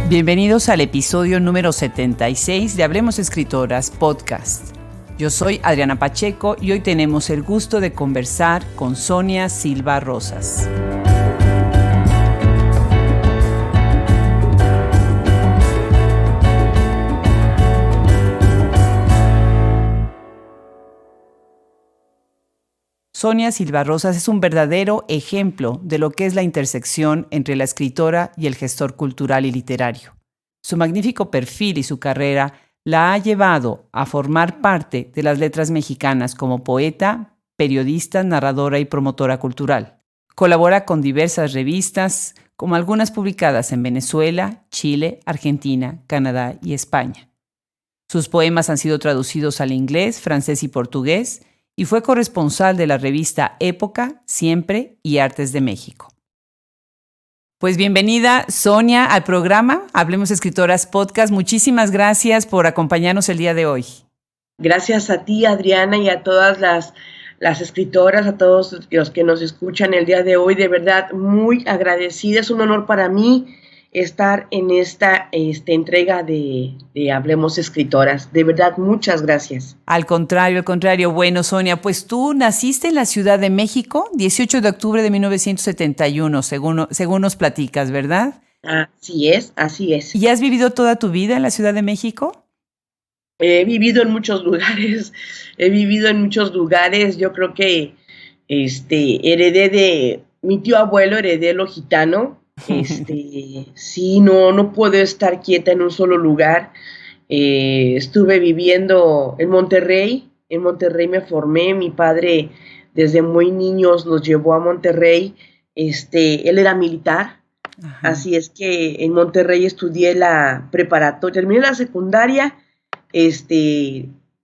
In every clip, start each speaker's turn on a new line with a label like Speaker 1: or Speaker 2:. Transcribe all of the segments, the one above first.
Speaker 1: Bienvenidos al episodio número 76 de Hablemos Escritoras Podcast. Yo soy Adriana Pacheco y hoy tenemos el gusto de conversar con Sonia Silva Rosas. Sonia Silva Rosas es un verdadero ejemplo de lo que es la intersección entre la escritora y el gestor cultural y literario. Su magnífico perfil y su carrera la ha llevado a formar parte de las letras mexicanas como poeta, periodista, narradora y promotora cultural. Colabora con diversas revistas, como algunas publicadas en Venezuela, Chile, Argentina, Canadá y España. Sus poemas han sido traducidos al inglés, francés y portugués, y fue corresponsal de la revista Época, Siempre y Artes de México. Pues bienvenida, Sonia, al programa Hablemos Escritoras Podcast. Muchísimas gracias por acompañarnos el día de hoy.
Speaker 2: Gracias a ti, Adriana, y a todas las escritoras, a todos los que nos escuchan el día de hoy. De verdad, muy agradecida. Es un honor para mí estar en esta entrega de Hablemos Escritoras. De verdad, muchas gracias.
Speaker 1: Al contrario. Bueno, Sonia, pues tú naciste en la Ciudad de México, 18 de octubre de 1971, según nos platicas, ¿verdad?
Speaker 2: Así es.
Speaker 1: ¿Y has vivido toda tu vida en la Ciudad de México?
Speaker 2: He vivido en muchos lugares. Yo creo que heredé de mi tío abuelo, heredé lo gitano. Sí, no puedo estar quieta en un solo lugar. Estuve viviendo en Monterrey me formé. Mi padre desde muy niños nos llevó a Monterrey. Él era militar. Ajá. Así es que en Monterrey estudié la preparatoria, terminé la secundaria,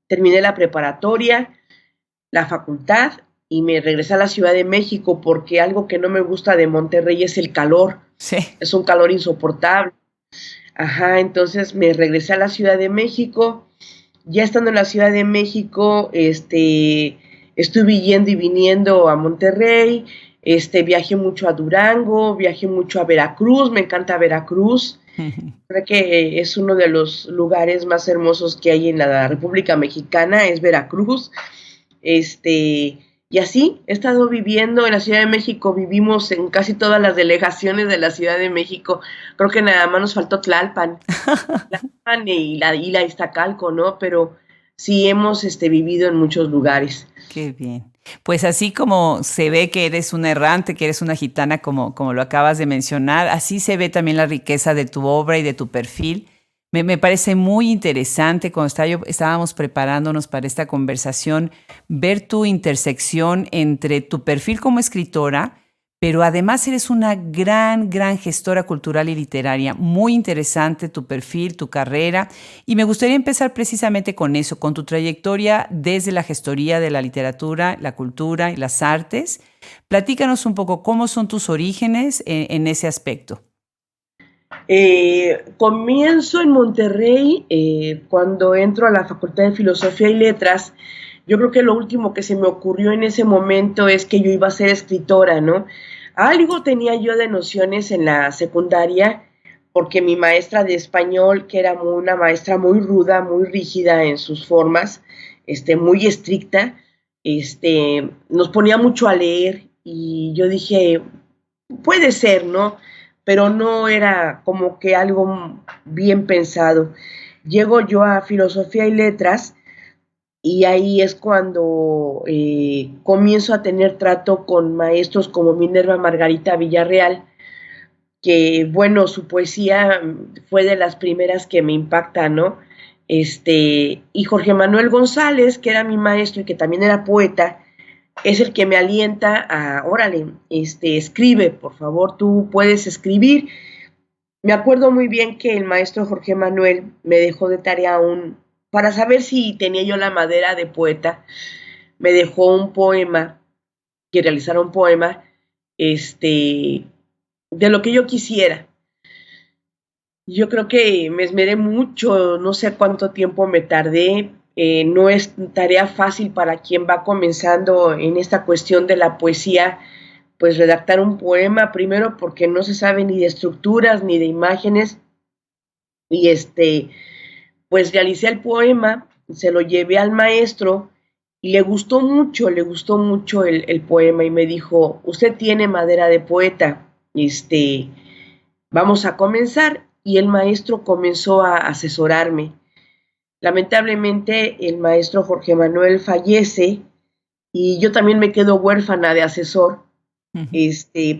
Speaker 2: terminé la preparatoria, la facultad, y me regresé a la Ciudad de México porque algo que no me gusta de Monterrey es el calor.
Speaker 1: Sí.
Speaker 2: Es un calor insoportable. Entonces me regresé a la Ciudad de México. Ya estando en la Ciudad de México, estuve yendo y viniendo a Monterrey. Viajé mucho a Durango, viajé mucho a Veracruz. Me encanta Veracruz. Creo que es uno de los lugares más hermosos que hay en la República Mexicana, es Veracruz. Y así he estado viviendo en la Ciudad de México. Vivimos en casi todas las delegaciones de la Ciudad de México. Creo que nada más nos faltó Tlalpan y la Iztacalco, ¿no? Pero sí hemos vivido en muchos lugares.
Speaker 1: Qué bien. Pues así como se ve que eres una errante, que eres una gitana, como lo acabas de mencionar, así se ve también la riqueza de tu obra y de tu perfil. Me parece muy interesante cuando estábamos preparándonos para esta conversación, ver tu intersección entre tu perfil como escritora, pero además eres una gran gestora cultural y literaria. Muy interesante tu perfil, tu carrera, y me gustaría empezar precisamente con eso, con tu trayectoria desde la gestoría de la literatura, la cultura y las artes. Platícanos un poco cómo son tus orígenes en ese aspecto.
Speaker 2: Comienzo en Monterrey. Cuando entro a la Facultad de Filosofía y Letras, yo creo que lo último que se me ocurrió en ese momento es que yo iba a ser escritora, ¿no? Algo tenía yo de nociones en la secundaria, porque mi maestra de español, que era una maestra muy ruda, muy rígida en sus formas, muy estricta, nos ponía mucho a leer, y yo dije, puede ser, ¿no? Pero no era como que algo bien pensado. Llego yo a Filosofía y Letras y ahí es cuando comienzo a tener trato con maestros como Minerva Margarita Villarreal, que bueno, su poesía fue de las primeras que me impacta, ¿no? Y Jorge Manuel González, que era mi maestro y que también era poeta, es el que me alienta a, órale, escribe, por favor, tú puedes escribir. Me acuerdo muy bien que el maestro Jorge Manuel me dejó de tarea para saber si tenía yo la madera de poeta, me dejó un poema, que realizara un poema, de lo que yo quisiera. Yo creo que me esmeré mucho, no sé cuánto tiempo me tardé. No es tarea fácil para quien va comenzando en esta cuestión de la poesía, pues redactar un poema, primero porque no se sabe ni de estructuras ni de imágenes, Y pues realicé el poema, se lo llevé al maestro y le gustó mucho el poema y me dijo, usted tiene madera de poeta, vamos a comenzar. Y el maestro comenzó a asesorarme. Lamentablemente el maestro Jorge Manuel fallece y yo también me quedo huérfana de asesor.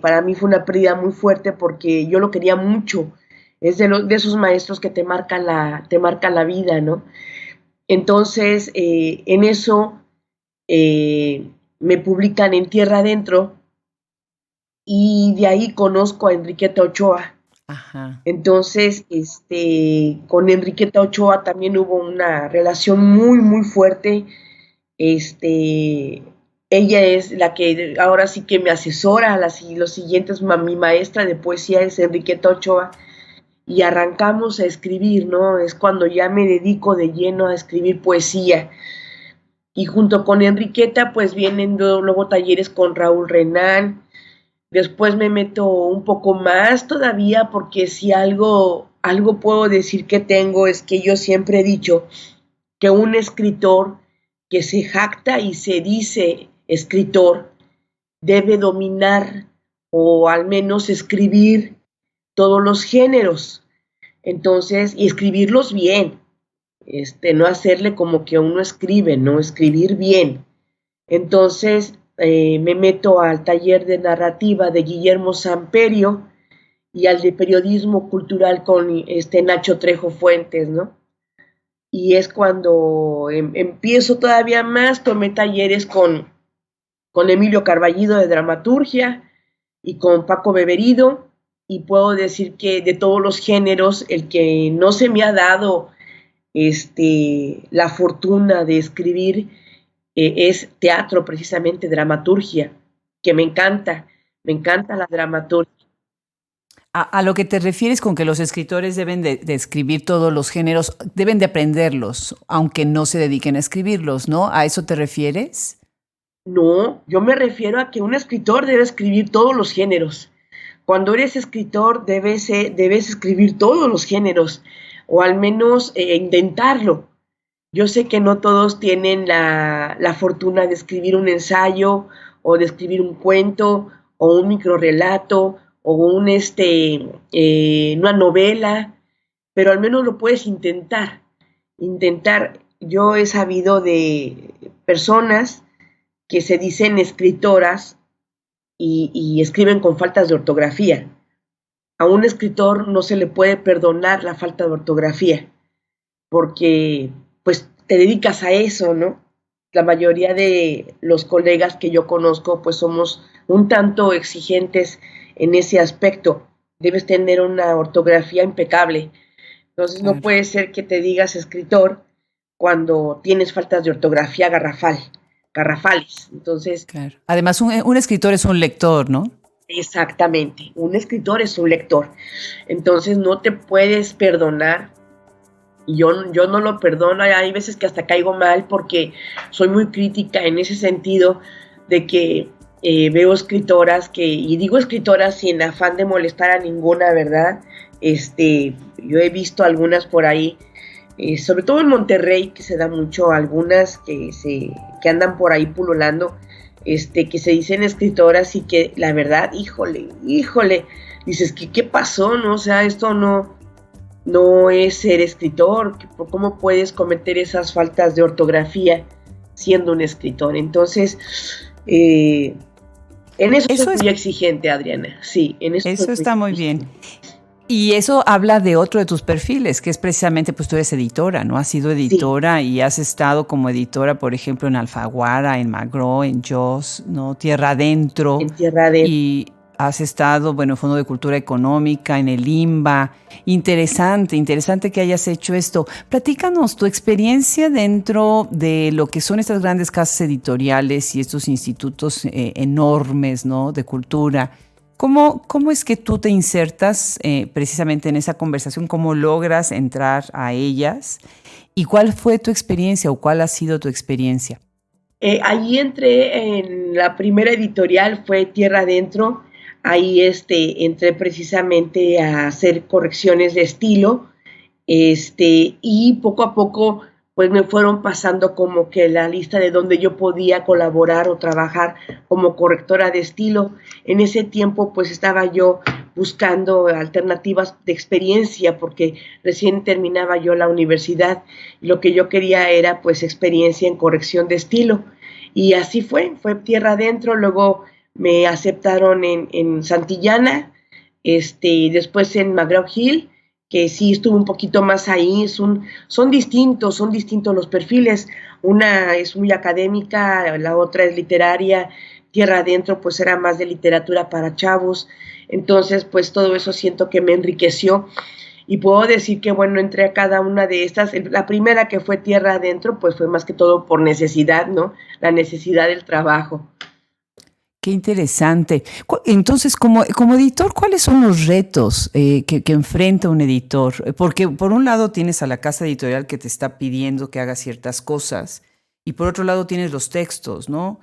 Speaker 2: Para mí fue una pérdida muy fuerte porque yo lo quería mucho. Es de esos maestros que te marcan la vida, ¿no? Entonces, en eso me publican en Tierra Adentro y de ahí conozco a Enriqueta Ochoa.
Speaker 1: Ajá.
Speaker 2: Entonces, con Enriqueta Ochoa también hubo una relación muy, muy fuerte. Ella es la que ahora sí que me asesora, los siguientes, mi maestra de poesía es Enriqueta Ochoa, y arrancamos a escribir, ¿no? Es cuando ya me dedico de lleno a escribir poesía. Y junto con Enriqueta, pues vienen luego talleres con Raúl Renán. Después me meto un poco más todavía, porque si algo puedo decir que tengo es que yo siempre he dicho que un escritor que se jacta y se dice escritor debe dominar o al menos escribir todos los géneros. Entonces, y escribirlos bien, no hacerle como que uno escribe, no, escribir bien. Entonces, me meto al taller de narrativa de Guillermo Samperio y al de periodismo cultural con Nacho Trejo Fuentes, ¿no? Y es cuando empiezo todavía más, tomé talleres con Emilio Carballido de dramaturgia y con Paco Beberido, y puedo decir que de todos los géneros, el que no se me ha dado la fortuna de escribir es teatro, precisamente dramaturgia, que me encanta la dramaturgia.
Speaker 1: A lo que te refieres con que los escritores deben de escribir todos los géneros, deben de aprenderlos, aunque no se dediquen a escribirlos, ¿no? ¿A eso te refieres?
Speaker 2: No, yo me refiero a que un escritor debe escribir todos los géneros. Cuando eres escritor debes escribir todos los géneros, o al menos intentarlo. Yo sé que no todos tienen la fortuna de escribir un ensayo, o de escribir un cuento, o un microrrelato, o una novela, pero al menos lo puedes intentar. Yo he sabido de personas que se dicen escritoras y escriben con faltas de ortografía. A un escritor no se le puede perdonar la falta de ortografía, porque pues te dedicas a eso, ¿no? La mayoría de los colegas que yo conozco pues somos un tanto exigentes en ese aspecto. Debes tener una ortografía impecable. Entonces no
Speaker 1: Claro.
Speaker 2: puede ser que te digas escritor cuando tienes faltas de ortografía garrafales. Entonces,
Speaker 1: Claro. Además, un escritor es un lector, ¿no?
Speaker 2: exactamente, un escritor es un lector. Entonces no te puedes perdonar. Y yo no lo perdono. Hay veces que hasta caigo mal porque soy muy crítica en ese sentido de que veo escritoras y digo escritoras sin afán de molestar a ninguna, ¿verdad? Yo he visto algunas por ahí, sobre todo en Monterrey, que se da mucho, algunas que andan por ahí pululando, que se dicen escritoras y que la verdad, híjole, dices, ¿qué pasó? ¿No? O sea, esto no es ser escritor. ¿Cómo puedes cometer esas faltas de ortografía siendo un escritor? Entonces, en eso soy muy exigente, Adriana. Sí, en eso
Speaker 1: Eso está muy bien. Y eso habla de otro de tus perfiles, que es precisamente, pues tú eres editora, ¿no? Has sido editora, sí, y has estado como editora, por ejemplo, en Alfaguara, en Magro, en Jos, ¿no? Tierra Adentro.
Speaker 2: En Tierra Adentro.
Speaker 1: Y has estado, bueno, en Fondo de Cultura Económica, en el IMBA. Interesante que hayas hecho esto. Platícanos tu experiencia dentro de lo que son estas grandes casas editoriales y estos institutos enormes, ¿no? De cultura. ¿Cómo es que tú te insertas precisamente en esa conversación? ¿Cómo logras entrar a ellas? ¿Y cuál fue tu experiencia o cuál ha sido tu experiencia?
Speaker 2: Allí entré en la primera editorial, fue Tierra Adentro. Ahí entré precisamente a hacer correcciones de estilo Y poco a poco pues me fueron pasando como que la lista de donde yo podía colaborar o trabajar como correctora de estilo. En ese tiempo pues estaba yo buscando alternativas de experiencia porque recién terminaba yo la universidad y lo que yo quería era pues experiencia en corrección de estilo. Y así fue tierra adentro, luego me aceptaron en Santillana, después en McGraw Hill, que sí estuvo un poquito más ahí, son distintos los perfiles, una es muy académica, la otra es literaria, tierra adentro pues era más de literatura para chavos, entonces pues todo eso siento que me enriqueció y puedo decir que bueno, entré a cada una de estas, la primera que fue tierra adentro pues fue más que todo por necesidad, ¿no? La necesidad del trabajo.
Speaker 1: Qué interesante. Entonces, como editor, ¿cuáles son los retos que enfrenta un editor? Porque por un lado tienes a la casa editorial que te está pidiendo que hagas ciertas cosas y por otro lado tienes los textos, ¿no?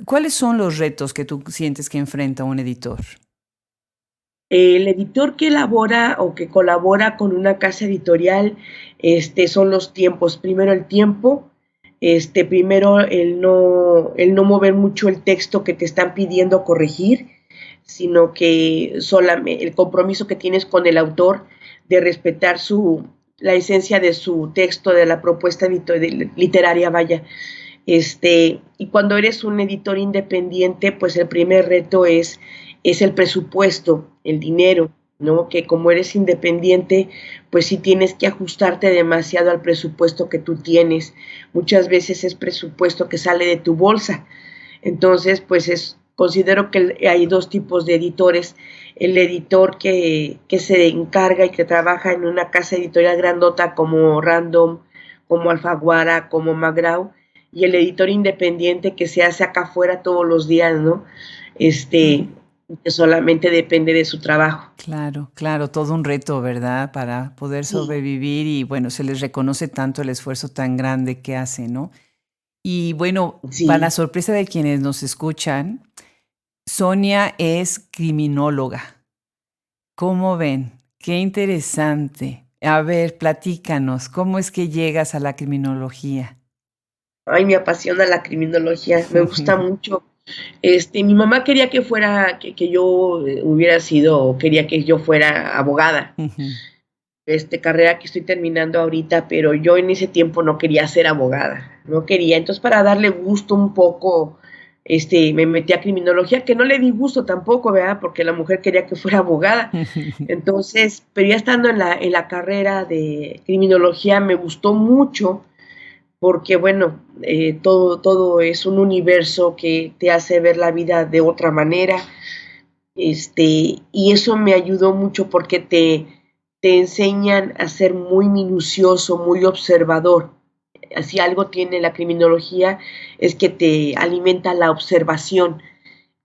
Speaker 1: ¿Cuáles son los retos que tú sientes que enfrenta un editor?
Speaker 2: El editor que elabora o que colabora con una casa editorial, son los tiempos. Primero el tiempo, primero el no mover mucho el texto que te están pidiendo corregir, sino que solamente el compromiso que tienes con el autor de respetar la esencia de su texto, de la propuesta literaria, vaya. Y cuando eres un editor independiente, pues el primer reto es el presupuesto, el dinero, ¿no? Que como eres independiente, pues sí tienes que ajustarte demasiado al presupuesto que tú tienes. Muchas veces es presupuesto que sale de tu bolsa. Entonces, pues considero que hay dos tipos de editores. El editor que se encarga y que trabaja en una casa editorial grandota como Random, como Alfaguara, como McGraw, y el editor independiente que se hace acá afuera todos los días, ¿no?
Speaker 1: Ujú.
Speaker 2: Que solamente depende de su trabajo.
Speaker 1: Claro, claro, todo un reto, ¿verdad? Para poder
Speaker 2: Sí,
Speaker 1: sobrevivir y bueno, se les reconoce tanto el esfuerzo tan grande que hacen, ¿no? Y bueno, para
Speaker 2: sí.
Speaker 1: sorpresa de quienes nos escuchan, Sonia es criminóloga. ¿Cómo ven? Qué interesante. A ver, platícanos, ¿cómo es que llegas a la criminología?
Speaker 2: Ay, me apasiona la criminología, me gusta mucho. Mi mamá quería que yo hubiera sido, o quería que yo fuera abogada, carrera que estoy terminando ahorita, pero yo en ese tiempo no quería ser abogada, no quería. Entonces, para darle gusto un poco, me metí a criminología, que no le di gusto tampoco, ¿verdad? Porque la mujer quería que fuera abogada. Entonces, pero ya estando en la carrera de criminología me gustó mucho porque, bueno, todo es un universo que te hace ver la vida de otra manera, y eso me ayudó mucho porque te enseñan a ser muy minucioso, muy observador. Si algo tiene la criminología es que te alimenta la observación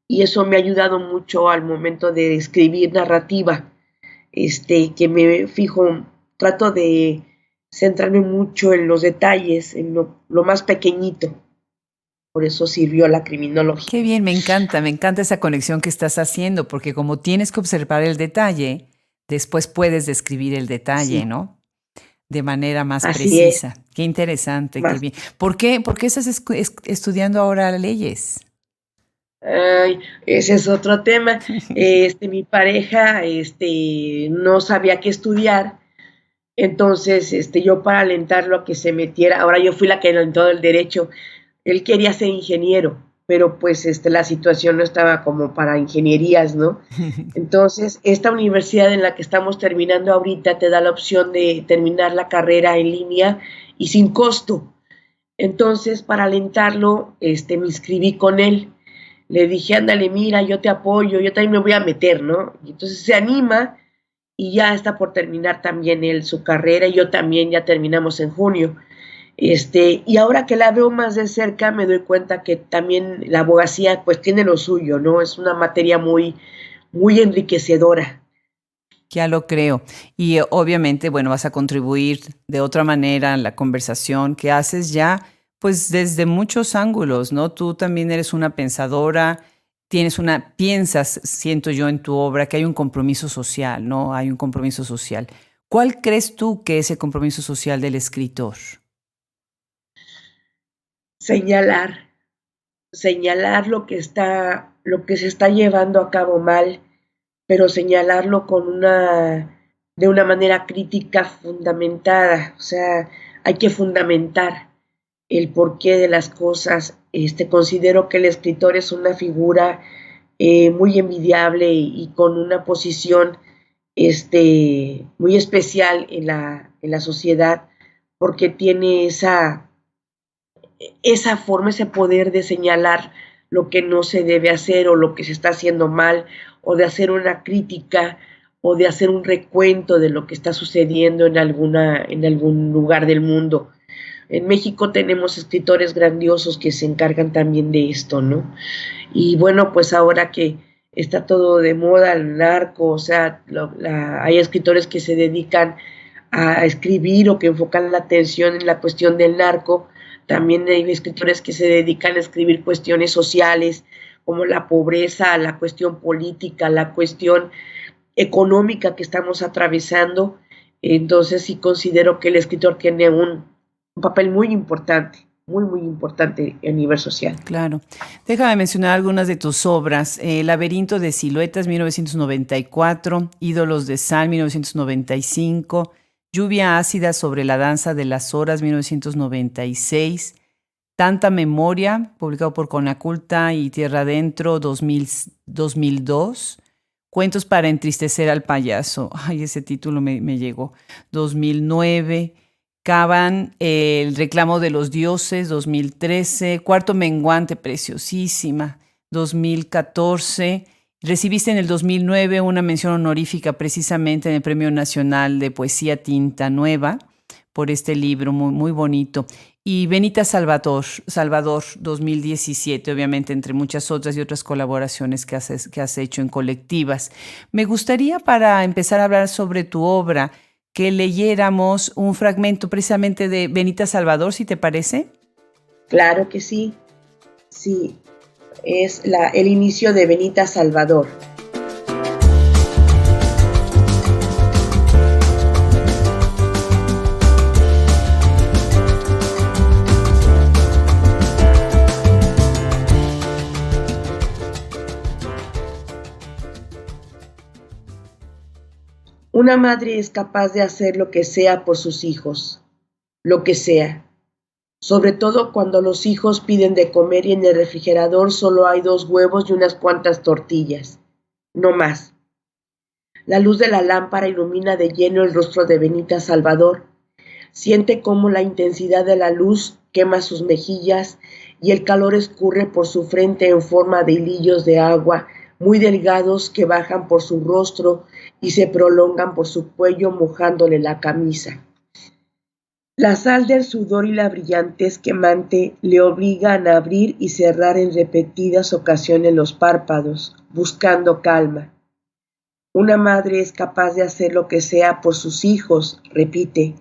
Speaker 2: y eso me ha ayudado mucho al momento de escribir narrativa, que me fijo, trato de centrarme mucho en los detalles, en lo más pequeñito. Por eso sirvió la
Speaker 1: Qué
Speaker 2: criminología.
Speaker 1: bien, me encanta esa conexión que estás haciendo, porque como tienes que observar el detalle, después puedes describir el detalle,
Speaker 2: Sí,
Speaker 1: ¿no? De manera más
Speaker 2: así es.
Speaker 1: precisa. Qué interesante, qué
Speaker 2: Más.
Speaker 1: bien. ¿Por qué estás estudiando ahora leyes?
Speaker 2: Ay, ese es otro tema. Mi pareja, no sabía qué estudiar, entonces, yo para alentarlo a que se metiera, ahora yo fui la que alentó el derecho. Él quería ser ingeniero, pero pues, la situación no estaba como para ingenierías, ¿no? Entonces, esta universidad en la que estamos terminando ahorita te da la opción de terminar la carrera en línea y sin costo. Entonces, para alentarlo, me inscribí con él. Le dije, ándale, mira, yo te apoyo, yo también me voy a meter, ¿no? Y entonces se anima y ya está por terminar también él su carrera y yo también ya terminamos en junio. Y ahora que la veo más de cerca me doy cuenta que también la abogacía pues tiene lo suyo, ¿no? Es una materia muy, muy enriquecedora.
Speaker 1: Ya lo creo. Y obviamente, bueno, vas a contribuir de otra manera a la conversación que haces ya, pues desde muchos ángulos, ¿no? Tú también eres una pensadora, piensas, siento yo en tu obra, que hay un compromiso social, ¿no? Hay un compromiso social. ¿Cuál crees tú que es el compromiso social del escritor?
Speaker 2: Señalar, lo que se está llevando a cabo mal, pero señalarlo de una manera crítica fundamentada. O sea, hay que fundamentar el porqué de las cosas. Considero que el escritor es una figura muy envidiable y con una posición muy especial en la sociedad, porque tiene esa forma, ese poder de señalar lo que no se debe hacer o lo que se está haciendo mal, o de hacer una crítica o de hacer un recuento de lo que está sucediendo en algún lugar del mundo. En México tenemos escritores grandiosos que se encargan también de esto, ¿no? Y bueno, pues ahora que está todo de moda, el narco, o sea, hay escritores que se dedican a escribir o que enfocan la atención en la cuestión del narco. También hay escritores que se dedican a escribir cuestiones sociales, como la pobreza, la cuestión política, la cuestión económica que estamos atravesando. Entonces sí considero que el escritor tiene un papel muy importante, muy, muy importante a nivel social.
Speaker 1: Claro. Déjame mencionar algunas de tus obras. Laberinto de Siluetas, 1994, Ídolos de Sal, 1995, Lluvia ácida sobre la danza de las horas, 1996, Tanta memoria, publicado por Conaculta y Tierra Adentro, 2002, Cuentos para entristecer al payaso, ay, ese título me llegó, 2009, Caban, El reclamo de los dioses, 2013, Cuarto menguante, preciosísima, 2014. Recibiste en el 2009 una mención honorífica precisamente en el Premio Nacional de Poesía Tinta Nueva por este libro muy, muy bonito. Y Benita Salvador, 2017, obviamente, entre muchas otras y otras colaboraciones que has hecho en colectivas. Me gustaría, para empezar a hablar sobre tu obra, que leyéramos un fragmento precisamente de Benita Salvador, si te parece.
Speaker 2: Claro que sí, sí, es el inicio de Benita Salvador. Una madre es capaz de hacer lo que sea por sus hijos, lo que sea, sobre todo cuando los hijos piden de comer y en el refrigerador solo hay 2 huevos y unas cuantas tortillas, no más. La luz de la lámpara ilumina de lleno el rostro de Benita Salvador. Siente cómo la intensidad de la luz quema sus mejillas y el calor escurre por su frente en forma de hilillos de agua muy delgados que bajan por su rostro y se prolongan por su cuello mojándole la camisa. La sal del sudor y la brillantez quemante le obligan a abrir y cerrar en repetidas ocasiones los párpados, buscando calma. Una madre es capaz de hacer lo que sea por sus hijos, repite,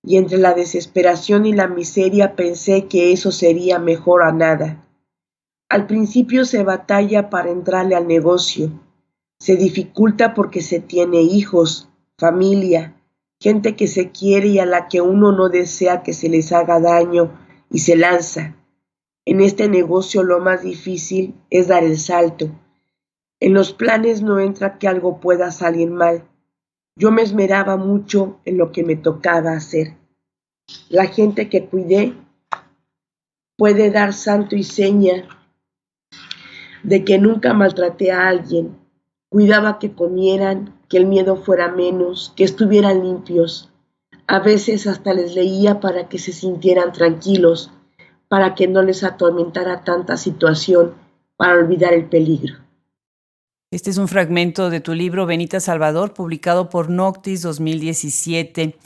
Speaker 2: y entre la desesperación y la miseria pensé que eso sería mejor a nada. Al principio se batalla para entrarle al negocio, se dificulta porque se tiene hijos, familia, gente que se quiere y a la que uno no desea que se les haga daño y se lanza. En este negocio lo más difícil es dar el salto. En los planes no entra que algo pueda salir mal. Yo me esmeraba mucho en lo que me tocaba hacer. La gente que cuidé puede dar santo y seña de que nunca maltraté a alguien. Cuidaba que comieran, que el miedo fuera menos, que estuvieran limpios. A veces hasta les leía para que se sintieran tranquilos, para que no les atormentara tanta situación, para olvidar el peligro.
Speaker 1: Este es un fragmento de tu libro Benita Salvador, publicado por Noctis 2017.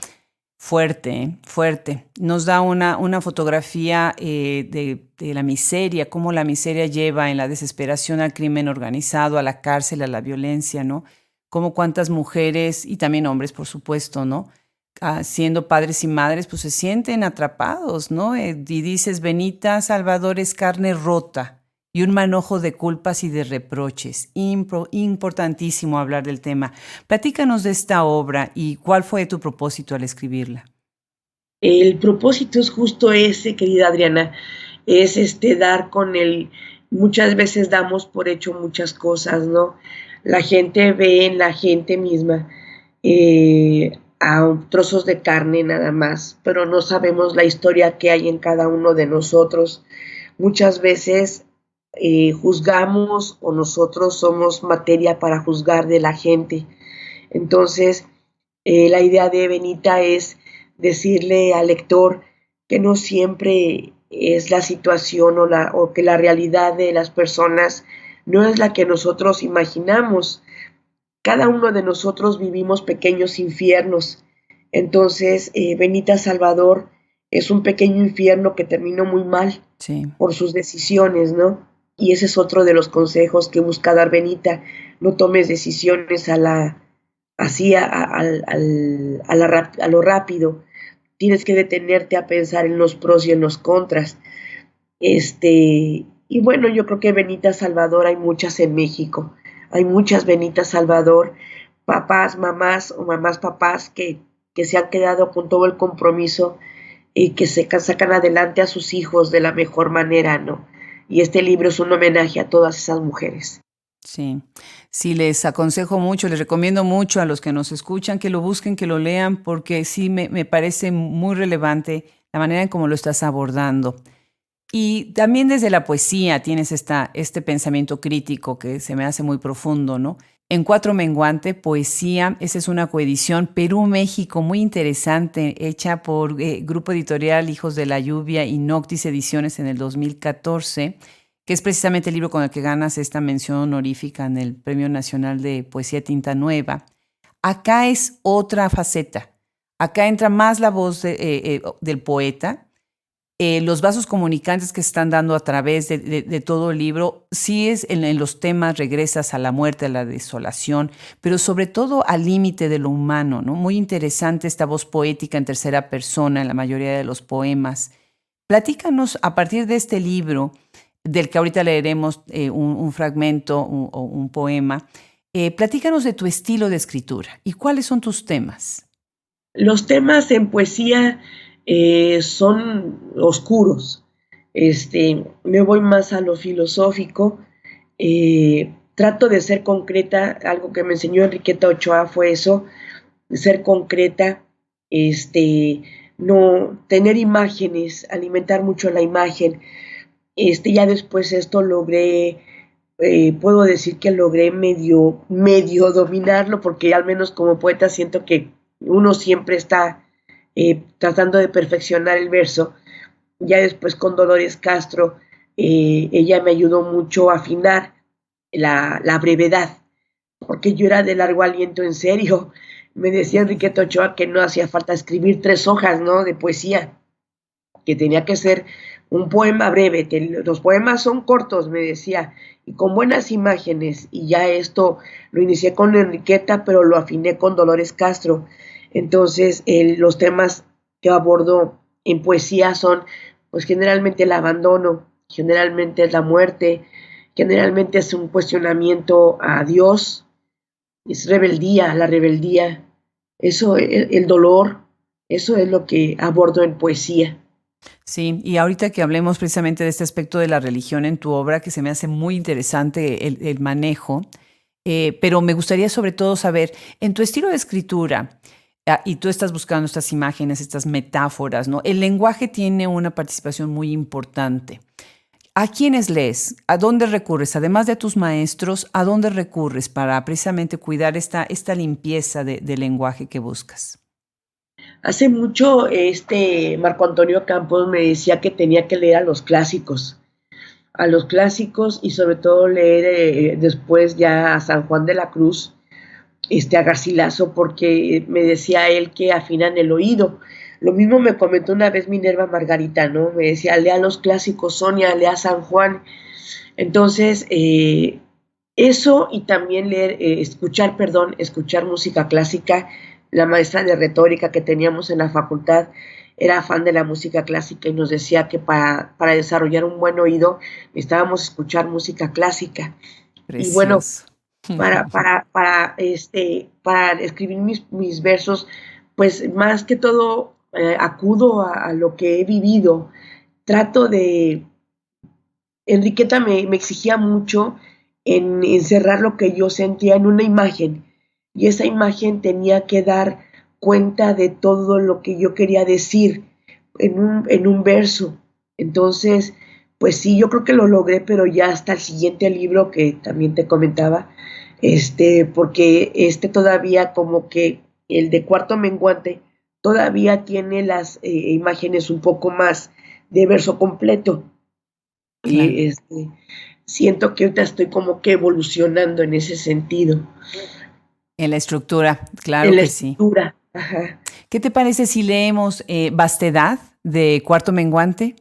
Speaker 1: Fuerte, fuerte. Nos da una fotografía de la miseria, cómo la miseria lleva en la desesperación al crimen organizado, a la cárcel, a la violencia, ¿no? Cómo cuántas mujeres y también hombres, por supuesto, ¿no? Siendo padres y madres, pues se sienten atrapados, ¿no? Y dices, Benita Salvador es carne rota y un manojo de culpas y de reproches. Importantísimo hablar del tema. Platícanos de esta obra y cuál fue tu propósito al escribirla.
Speaker 2: El propósito es justo ese, querida Adriana, es dar con muchas veces damos por hecho muchas cosas, ¿no? La gente ve en la gente misma a trozos de carne nada más, pero no sabemos la historia que hay en cada uno de nosotros. Muchas veces juzgamos o nosotros somos materia para juzgar de la gente. Entonces, la idea de Benita es decirle al lector que no siempre es la situación o que la realidad de las personas no es la que nosotros imaginamos. Cada uno de nosotros vivimos pequeños infiernos. Entonces, Benita Salvador es un pequeño infierno que terminó muy mal por sus decisiones, ¿no? Y ese es otro de los consejos que busca dar Benita. No tomes decisiones así a lo rápido. Tienes que detenerte a pensar en los pros y en los contras. Y bueno, yo creo que Benita Salvador hay muchas en México. Hay muchas Benitas Salvador, papás, mamás o mamás, papás que se han quedado con todo el compromiso y que sacan adelante a sus hijos de la mejor manera, ¿no? Y este libro es un homenaje a todas esas mujeres.
Speaker 1: Sí, sí, les aconsejo mucho, les recomiendo mucho a los que nos escuchan que lo busquen, que lo lean, porque sí me parece muy relevante la manera en cómo lo estás abordando. Y también desde la poesía tienes este pensamiento crítico que se me hace muy profundo, ¿no? En Cuatro Menguante, Poesía, esa es una coedición Perú-México muy interesante, hecha por Grupo Editorial Hijos de la Lluvia y Noctis Ediciones en el 2014, que es precisamente el libro con el que ganas esta mención honorífica en el Premio Nacional de Poesía Tinta Nueva. Acá es otra faceta. Acá entra más la voz del poeta. Los vasos comunicantes que se están dando a través de todo el libro, sí es en los temas, regresas a la muerte, a la desolación, pero sobre todo al límite de lo humano, ¿no? Muy interesante esta voz poética en tercera persona en la mayoría de los poemas. Platícanos a partir de este libro, del que ahorita leeremos un fragmento o un poema, platícanos de tu estilo de escritura y cuáles son tus temas.
Speaker 2: Los temas en poesía son oscuros. Me voy más a lo filosófico. Trato de ser concreta. Algo que me enseñó Enriqueta Ochoa fue eso, de ser concreta, no tener imágenes, alimentar mucho la imagen. Ya después esto logré, puedo decir que logré medio dominarlo, porque al menos como poeta siento que uno siempre está tratando de perfeccionar el verso. Ya después con Dolores Castro, ella me ayudó mucho a afinar la brevedad, porque yo era de largo aliento, en serio. Me decía Enriqueta Ochoa que no hacía falta escribir 3 hojas, ¿no?, de poesía, que tenía que ser un poema breve, que los poemas son cortos, me decía, y con buenas imágenes. Y ya esto lo inicié con Enriqueta, pero lo afiné con Dolores Castro. Entonces, los temas que abordo en poesía son, pues generalmente el abandono, generalmente es la muerte, generalmente es un cuestionamiento a Dios, es rebeldía, la rebeldía, eso, el dolor, eso es lo que abordo en poesía.
Speaker 1: Sí, y ahorita que hablemos precisamente de este aspecto de la religión en tu obra, que se me hace muy interesante el manejo, pero me gustaría sobre todo saber, en tu estilo de escritura, y tú estás buscando estas imágenes, estas metáforas, ¿no? El lenguaje tiene una participación muy importante. ¿A quiénes lees? ¿A dónde recurres? Además de a tus maestros, ¿a dónde recurres para precisamente cuidar esta limpieza de lenguaje que buscas?
Speaker 2: Hace mucho Marco Antonio Campos me decía que tenía que leer a los clásicos y sobre todo leer después ya a San Juan de la Cruz, a Garcilaso, porque me decía él que afinan el oído. Lo mismo me comentó una vez Minerva Margarita, ¿no? Me decía, lea los clásicos, Sonia, lea San Juan. Entonces, eso y también escuchar música clásica. La maestra de retórica que teníamos en la facultad, era fan de la música clásica y nos decía que para desarrollar un buen oído necesitábamos escuchar música clásica. Y bueno,
Speaker 1: Precioso.
Speaker 2: para escribir mis versos, pues más que todo acudo a lo que he vivido. Trato de, Enriqueta me exigía mucho en encerrar lo que yo sentía en una imagen y esa imagen tenía que dar cuenta de todo lo que yo quería decir en un verso. Entonces, pues sí, yo creo que lo logré, pero ya hasta el siguiente libro que también te comentaba, porque todavía como que el de Cuarto Menguante todavía tiene las imágenes un poco más de verso completo.
Speaker 1: Claro.
Speaker 2: Y siento que ahorita estoy como que evolucionando en ese sentido,
Speaker 1: En la estructura,
Speaker 2: en
Speaker 1: claro
Speaker 2: la
Speaker 1: que sí.
Speaker 2: escritura. Ajá.
Speaker 1: ¿Qué te parece si leemos Vastedad de Cuarto Menguante?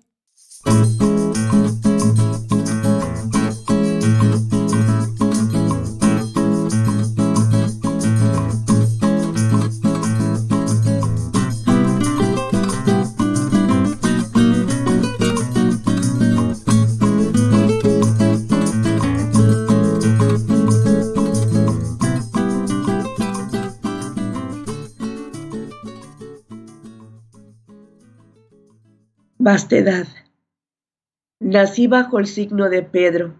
Speaker 2: Vastedad. Nací bajo el signo de Pedro.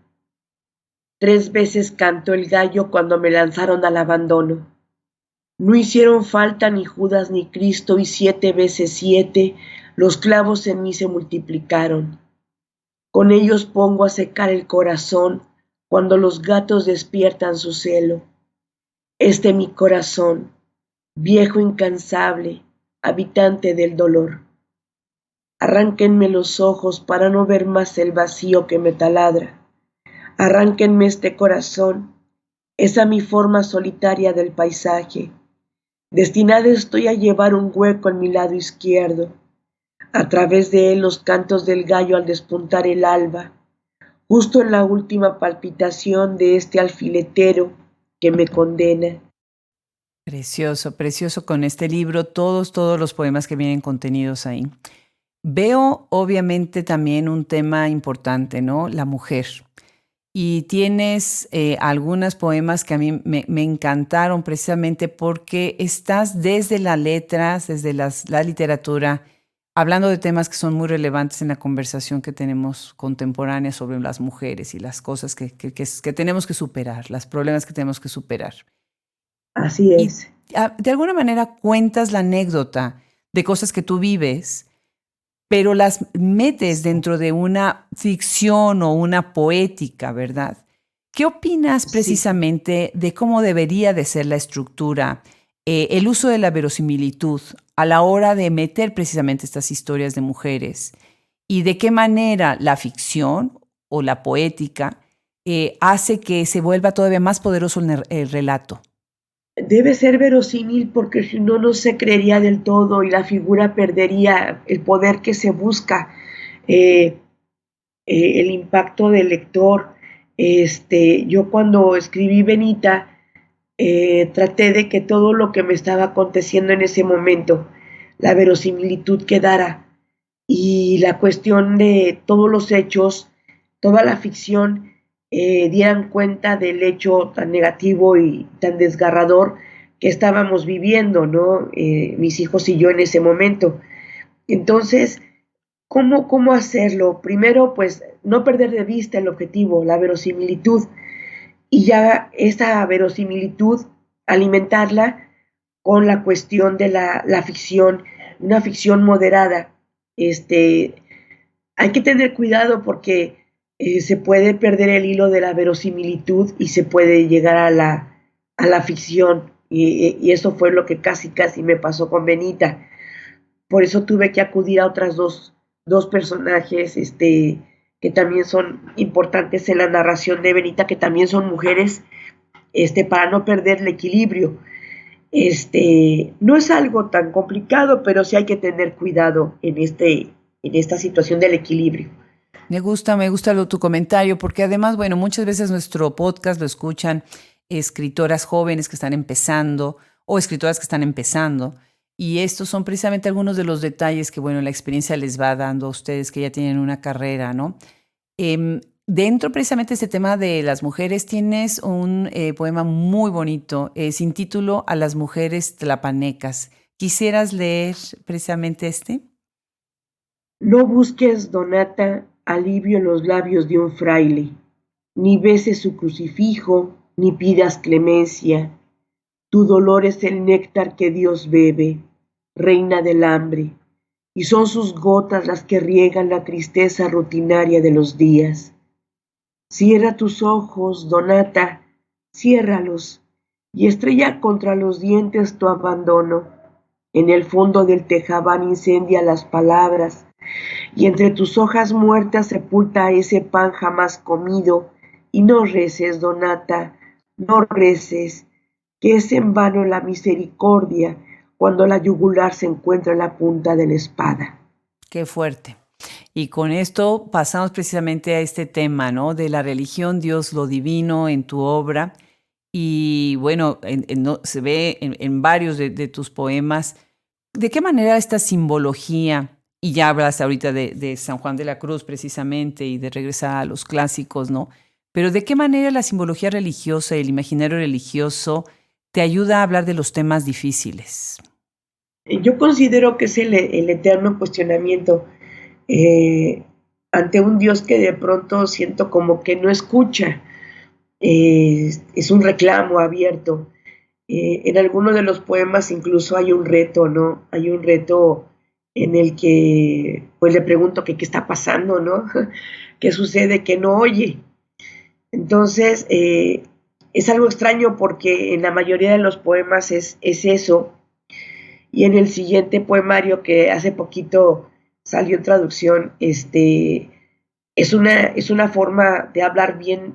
Speaker 2: 3 veces cantó el gallo cuando me lanzaron al abandono. No hicieron falta ni Judas ni Cristo y 7 veces 7 los clavos en mí se multiplicaron. Con ellos pongo a secar el corazón cuando los gatos despiertan su celo. Mi corazón, viejo incansable, habitante del dolor. Arránquenme los ojos para no ver más el vacío que me taladra. Arránquenme este corazón, esa mi forma solitaria del paisaje. Destinada estoy a llevar un hueco en mi lado izquierdo. A través de él los cantos del gallo al despuntar el alba, justo en la última palpitación de este alfiletero que me condena.
Speaker 1: Precioso, precioso con este libro, todos los poemas que vienen contenidos ahí. Veo obviamente también un tema importante, ¿no? La mujer. Y tienes algunos poemas que a mí me encantaron precisamente porque estás desde las letras, desde la literatura, hablando de temas que son muy relevantes en la conversación que tenemos contemporánea sobre las mujeres y las cosas que tenemos que superar, los problemas que tenemos que superar.
Speaker 2: Así
Speaker 1: Y
Speaker 2: es.
Speaker 1: de alguna manera cuentas la anécdota de cosas que tú vives, pero las metes dentro de una ficción o una poética, ¿verdad? ¿Qué opinas
Speaker 2: Sí.
Speaker 1: precisamente de cómo debería de ser la estructura, el uso de la verosimilitud a la hora de meter precisamente estas historias de mujeres? ¿Y de qué manera la ficción o la poética hace que se vuelva todavía más poderoso el relato?
Speaker 2: Debe ser verosímil porque si no, no se creería del todo y la figura perdería el poder que se busca, eh, el impacto del lector. Yo cuando escribí Benita, traté de que todo lo que me estaba aconteciendo en ese momento, la verosimilitud quedara y la cuestión de todos los hechos, toda la ficción, dieran cuenta del hecho tan negativo y tan desgarrador que estábamos viviendo, ¿no? Mis hijos y yo en ese momento. Entonces, ¿cómo hacerlo? Primero, pues, no perder de vista el objetivo, la verosimilitud, y ya esa verosimilitud alimentarla con la cuestión de la ficción, una ficción moderada. Este, Hay que tener cuidado porque se puede perder el hilo de la verosimilitud y se puede llegar a la ficción. Y eso fue lo que casi me pasó con Benita. Por eso tuve que acudir a otras dos personajes que también son importantes en la narración de Benita, que también son mujeres, para no perder el equilibrio. No es algo tan complicado, pero sí hay que tener cuidado en esta situación del equilibrio.
Speaker 1: Me gusta tu comentario, porque además, bueno, muchas veces nuestro podcast lo escuchan escritoras jóvenes que están empezando o escritoras que están empezando. Y estos son precisamente algunos de los detalles que, bueno, la experiencia les va dando a ustedes que ya tienen una carrera, ¿no? Dentro precisamente de este tema de las mujeres, tienes un poema muy bonito, sin título, A las mujeres tlapanecas. ¿Quisieras leer precisamente este?
Speaker 2: No busques, Donata, alivio en los labios de un fraile, ni beses su crucifijo, ni pidas clemencia. Tu dolor es el néctar que Dios bebe, reina del hambre, y son sus gotas las que riegan la tristeza rutinaria de los días. Cierra tus ojos, Donata, ciérralos, y estrella contra los dientes tu abandono. En el fondo del tejabán incendia las palabras, y entre tus hojas muertas sepulta ese pan jamás comido, y no reces, Donata, no reces, que es en vano la misericordia cuando la yugular se encuentra en la punta de la espada.
Speaker 1: Qué fuerte. Y con esto pasamos precisamente a este tema, ¿no? De la religión, Dios, lo divino en tu obra. Y bueno, se ve en varios de tus poemas, ¿de qué manera esta simbología, y ya hablas ahorita de San Juan de la Cruz precisamente y de regresar a los clásicos, ¿no? Pero ¿de qué manera la simbología religiosa y el imaginario religioso te ayuda a hablar de los temas difíciles?
Speaker 2: Yo considero que es el eterno cuestionamiento ante un Dios que de pronto siento como que no escucha. Es un reclamo abierto. En alguno de los poemas incluso hay un reto, ¿no? Hay un reto en el que pues le pregunto que qué está pasando, ¿no? ¿Qué sucede? Que no oye. Entonces, es algo extraño porque en la mayoría de los poemas es eso. Y en el siguiente poemario que hace poquito salió en traducción, es una forma de hablar bien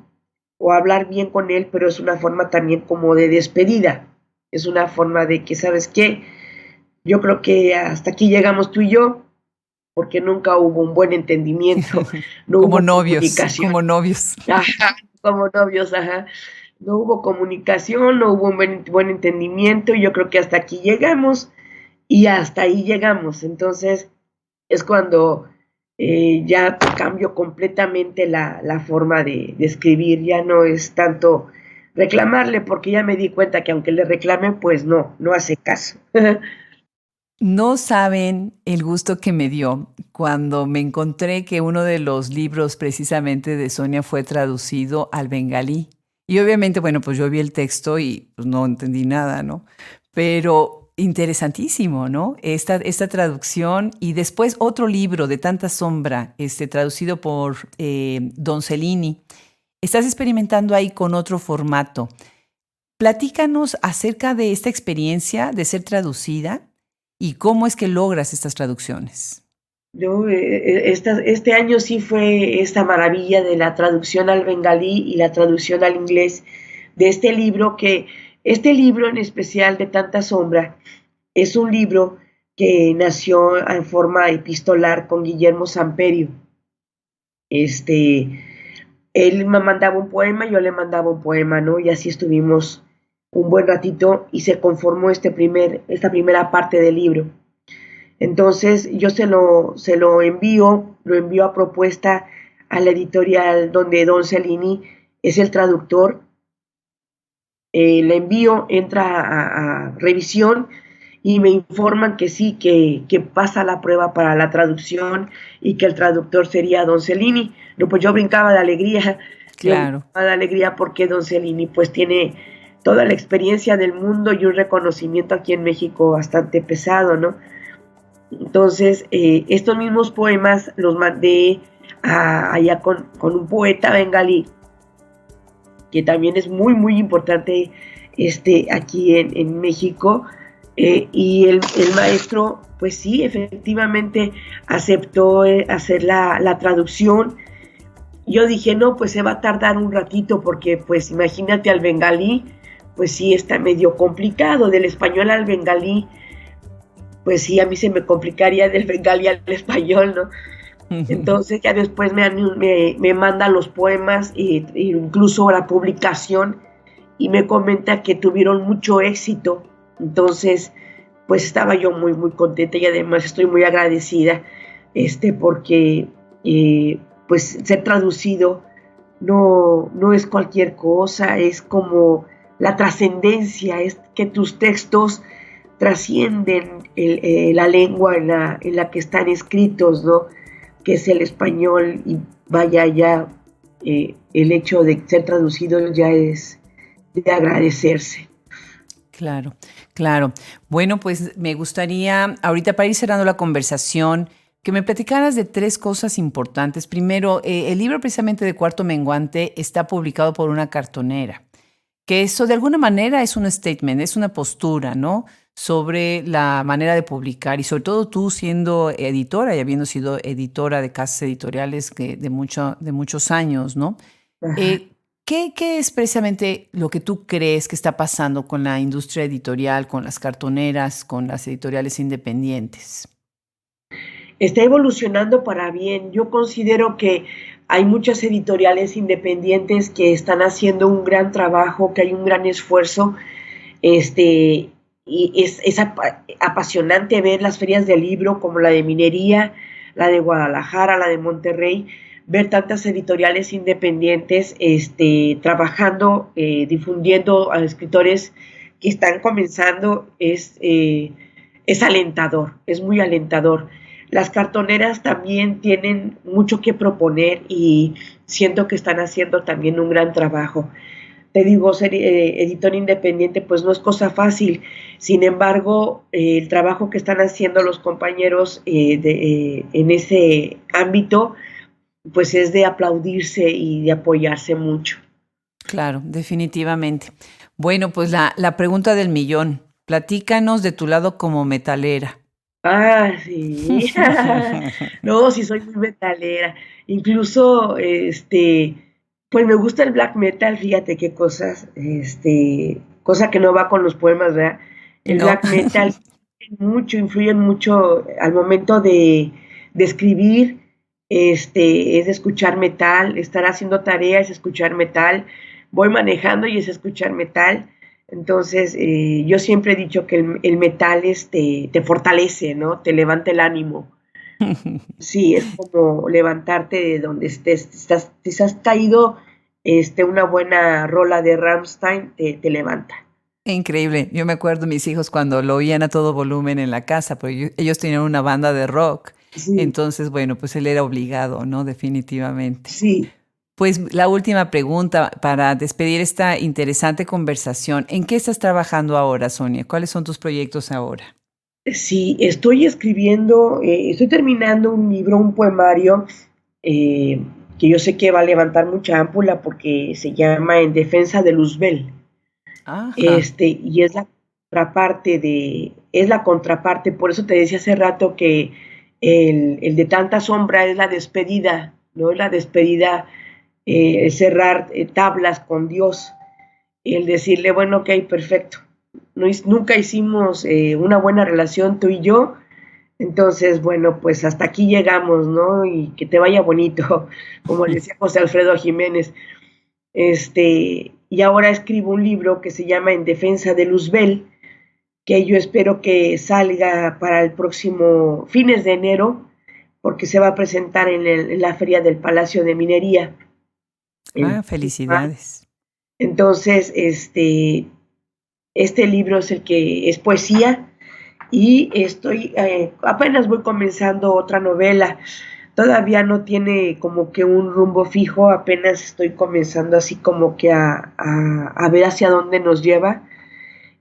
Speaker 2: o hablar bien con él, pero es una forma también como de despedida. Es una forma de que, ¿sabes qué? Yo creo que hasta aquí llegamos tú y yo, porque nunca hubo un buen entendimiento, no
Speaker 1: Como
Speaker 2: hubo
Speaker 1: novios,
Speaker 2: comunicación.
Speaker 1: como novios.
Speaker 2: Ajá, como novios, ajá. No hubo comunicación, no hubo un buen entendimiento, y yo creo que hasta aquí llegamos, y hasta ahí llegamos. Entonces, es cuando ya cambio completamente la forma de escribir, ya no es tanto reclamarle, porque ya me di cuenta que aunque le reclame, pues no hace caso.
Speaker 1: No saben el gusto que me dio cuando me encontré que uno de los libros precisamente de Sonia fue traducido al bengalí. Y obviamente, bueno, pues yo vi el texto y pues no entendí nada, ¿no? Pero interesantísimo, ¿no? Esta traducción y después otro libro de Tanta Sombra, traducido por Don Cellini. Estás experimentando ahí con otro formato. Platícanos acerca de esta experiencia de ser traducida y cómo es que logras estas traducciones.
Speaker 2: Yo, este año sí fue esta maravilla de la traducción al bengalí y la traducción al inglés de este libro en especial de Tanta Sombra es un libro que nació en forma epistolar con Guillermo Samperio. Él me mandaba un poema, yo le mandaba un poema, ¿no? Y así estuvimos un buen ratito y se conformó esta primera parte del libro. Entonces yo se lo envío a propuesta a la editorial donde Don Cellini es el traductor. Le envío, entra a revisión y me informan que sí, que pasa la prueba para la traducción y que el traductor sería Don Cellini. No, pues yo brincaba de alegría.
Speaker 1: Claro.
Speaker 2: Yo brincaba de alegría porque Don Cellini pues tiene toda la experiencia del mundo y un reconocimiento aquí en México bastante pesado, ¿no? Entonces, estos mismos poemas los mandé allá con un poeta bengalí, que también es muy, muy importante aquí en México, y el maestro, pues sí, efectivamente aceptó hacer la traducción. Yo dije, no, pues se va a tardar un ratito, porque pues imagínate al bengalí, pues sí está medio complicado, del español al bengalí, pues sí, a mí se me complicaría del bengalí al español, ¿no? Entonces ya después me manda los poemas e incluso la publicación y me comenta que tuvieron mucho éxito. Entonces pues estaba yo muy, muy contenta y además estoy muy agradecida, porque pues ser traducido no es cualquier cosa, es como la trascendencia, es que tus textos trascienden la lengua en la que están escritos, ¿no? Que es el español, y vaya ya, el hecho de ser traducido ya es de agradecerse.
Speaker 1: Claro, claro. Bueno, pues me gustaría, ahorita para ir cerrando la conversación, que me platicaras de tres cosas importantes. Primero, el libro precisamente de Cuarto Menguante está publicado por una cartonera, que eso de alguna manera es un statement, es una postura, ¿no? Sobre la manera de publicar y sobre todo tú siendo editora y habiendo sido editora de casas editoriales de muchos años, ¿no?
Speaker 2: Ajá.
Speaker 1: Eh, ¿qué es precisamente lo que tú crees que está pasando con la industria editorial, con las cartoneras, con las editoriales independientes?
Speaker 2: Está evolucionando para bien. Yo considero que hay muchas editoriales independientes que están haciendo un gran trabajo, que hay un gran esfuerzo, este, y es apasionante ver las ferias del libro como la de Minería, la de Guadalajara, la de Monterrey, ver tantas editoriales independientes, trabajando, difundiendo a escritores que están comenzando, es alentador, es muy alentador. Las cartoneras también tienen mucho que proponer y siento que están haciendo también un gran trabajo. Te digo, ser editor independiente pues no es cosa fácil. Sin embargo, el trabajo que están haciendo los compañeros en ese ámbito pues es de aplaudirse y de apoyarse mucho.
Speaker 1: Claro, definitivamente. Bueno, pues la pregunta del millón. Platícanos de tu lado como metalera.
Speaker 2: Ah, sí. No, sí soy muy metalera. Incluso, pues me gusta el black metal, fíjate qué cosas, cosa que no va con los poemas, ¿verdad? El
Speaker 1: No,
Speaker 2: black metal influye mucho al momento de escribir, es escuchar metal, estar haciendo tareas, escuchar metal, voy manejando y es escuchar metal. Entonces, yo siempre he dicho que el metal te fortalece, ¿no? Te levanta el ánimo. Sí, es como levantarte de donde estés. Si estás caído, una buena rola de Rammstein te levanta.
Speaker 1: increíble. Yo me acuerdo mis hijos cuando lo oían a todo volumen en la casa, porque ellos tenían una banda de rock.
Speaker 2: Sí,
Speaker 1: Entonces, bueno, pues él era obligado, ¿no? Definitivamente.
Speaker 2: sí,
Speaker 1: Pues la última pregunta para despedir esta interesante conversación. ¿En qué estás trabajando ahora, Sonia? ¿Cuáles son tus proyectos ahora?
Speaker 2: sí, estoy escribiendo, estoy terminando un libro, un poemario, eh, que yo sé que va a levantar mucha ámpula porque se llama En defensa de Luzbel.
Speaker 1: Ajá.
Speaker 2: Y es la contraparte, por eso te decía hace rato que el de tanta sombra es la despedida, ¿no? La despedida, el cerrar tablas con Dios, el decirle, bueno, ok, perfecto. No, nunca hicimos una buena relación tú y yo, entonces, bueno, pues hasta aquí llegamos, ¿no? Y que te vaya bonito, como le decía José Alfredo Jiménez. Y ahora escribo un libro que se llama En defensa de Luzbel, que yo espero que salga para el próximo fines de enero, porque se va a presentar en la Feria del Palacio de Minería.
Speaker 1: Ah,
Speaker 2: En,
Speaker 1: felicidades.
Speaker 2: entonces, este libro es el que es poesía y apenas voy comenzando otra novela. Todavía no tiene como que un rumbo fijo, apenas estoy comenzando así como que a ver hacia dónde nos lleva.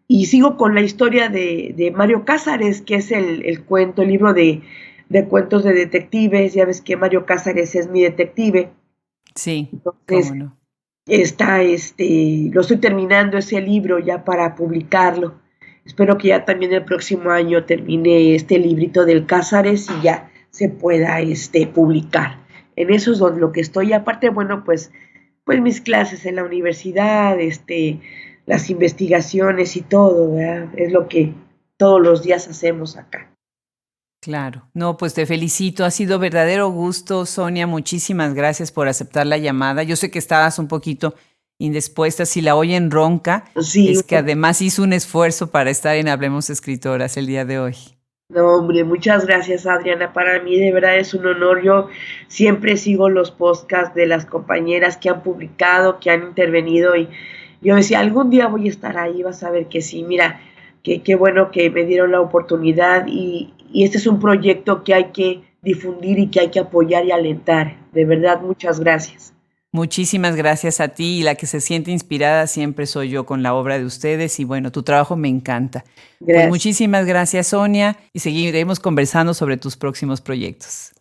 Speaker 2: Y sigo con la historia de Mario Cázares, que es el libro de cuentos de detectives. Ya ves que Mario Cázares es mi detective.
Speaker 1: Sí,
Speaker 2: Entonces,
Speaker 1: cómo no.
Speaker 2: lo estoy terminando ese libro ya para publicarlo. Espero que ya también el próximo año termine este librito del Cázares y ya se pueda publicar. En eso es lo que estoy. Aparte, bueno, pues mis clases en la universidad, las investigaciones y todo, ¿verdad? Es lo que todos los días hacemos acá.
Speaker 1: Claro. No, pues te felicito. Ha sido verdadero gusto, Sonia. Muchísimas gracias por aceptar la llamada. Yo sé que estabas un poquito indispuesta. Si la oyen ronca,
Speaker 2: Sí.
Speaker 1: es que además hizo un esfuerzo para estar en Hablemos Escritoras el día de hoy.
Speaker 2: No, hombre, muchas gracias, Adriana. Para mí de verdad es un honor. Yo siempre sigo los podcasts de las compañeras que han publicado, que han intervenido, y yo decía, algún día voy a estar ahí, vas a ver que sí. Mira, qué bueno que me dieron la oportunidad, y este es un proyecto que hay que difundir y que hay que apoyar y alentar. De verdad, muchas gracias.
Speaker 1: Muchísimas gracias a ti, y la que se siente inspirada siempre soy yo con la obra de ustedes, y bueno, tu trabajo me encanta.
Speaker 2: Gracias.
Speaker 1: Pues muchísimas gracias, Sonia, y seguiremos conversando sobre tus próximos proyectos.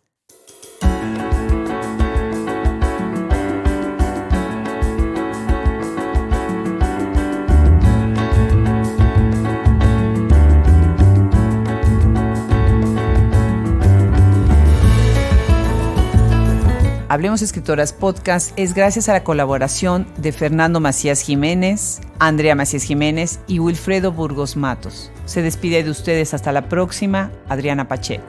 Speaker 1: Hablemos Escritoras Podcast es gracias a la colaboración de Fernando Macías Jiménez, Andrea Macías Jiménez y Wilfredo Burgos Matos. Se despide de ustedes hasta la próxima, Adriana Pacheco.